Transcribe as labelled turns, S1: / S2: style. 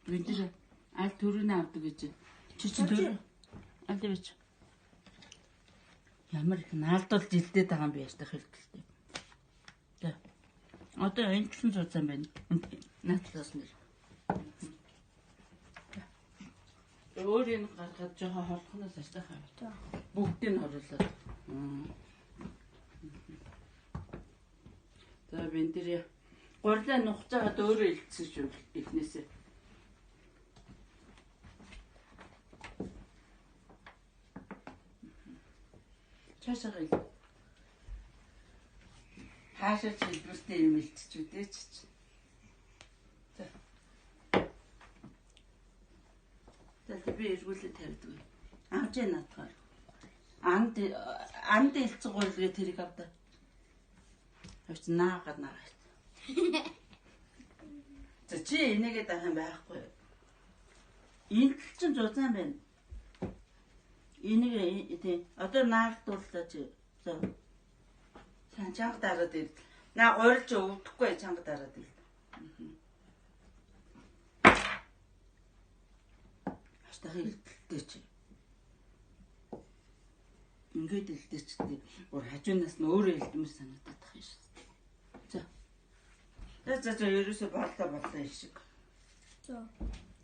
S1: Бид аль төрөний авдаг гэж. Чи төр. Аль дэвч. Ямар их наалдуулж илдээд байгаа юм бэ ястах хэлтэлтэй. За. Одоо энэ ч зузаан байна. Наадлаас нэр. Өөр юм гаргаад жоохон холхоноос ажлах хаа. Бүгдийг нь хорлоо. За би энэ гурлаа нухацаагаад өөрөө илтсэн шүү эхнээсээ. Чашаа ил. Хаашаа ч илбэртэй юм илтчих үдээ ч. За. За би эргүүлээ тавьдаг. Авч яа натгаар. Анд илцэг гурлгээ тэрийг авдаа. Авч наагаад наагаад. За чи энийгээ даах юм байхгүй. Энд л чин зузаан байна. Энийг тий одоо наалдууллаа чи. За. Сан чанга дараад ир. Наа гуйлж өвдөхгүй чанга дараад ир. Хаштай хэлтэлтэй чи. Ингээд илдээчтэй. Өөр хажуунаас нь өөрөө илдэмэр санагдаад тах юм шиг. За ерөөсө боллоо юм шиг.
S2: За.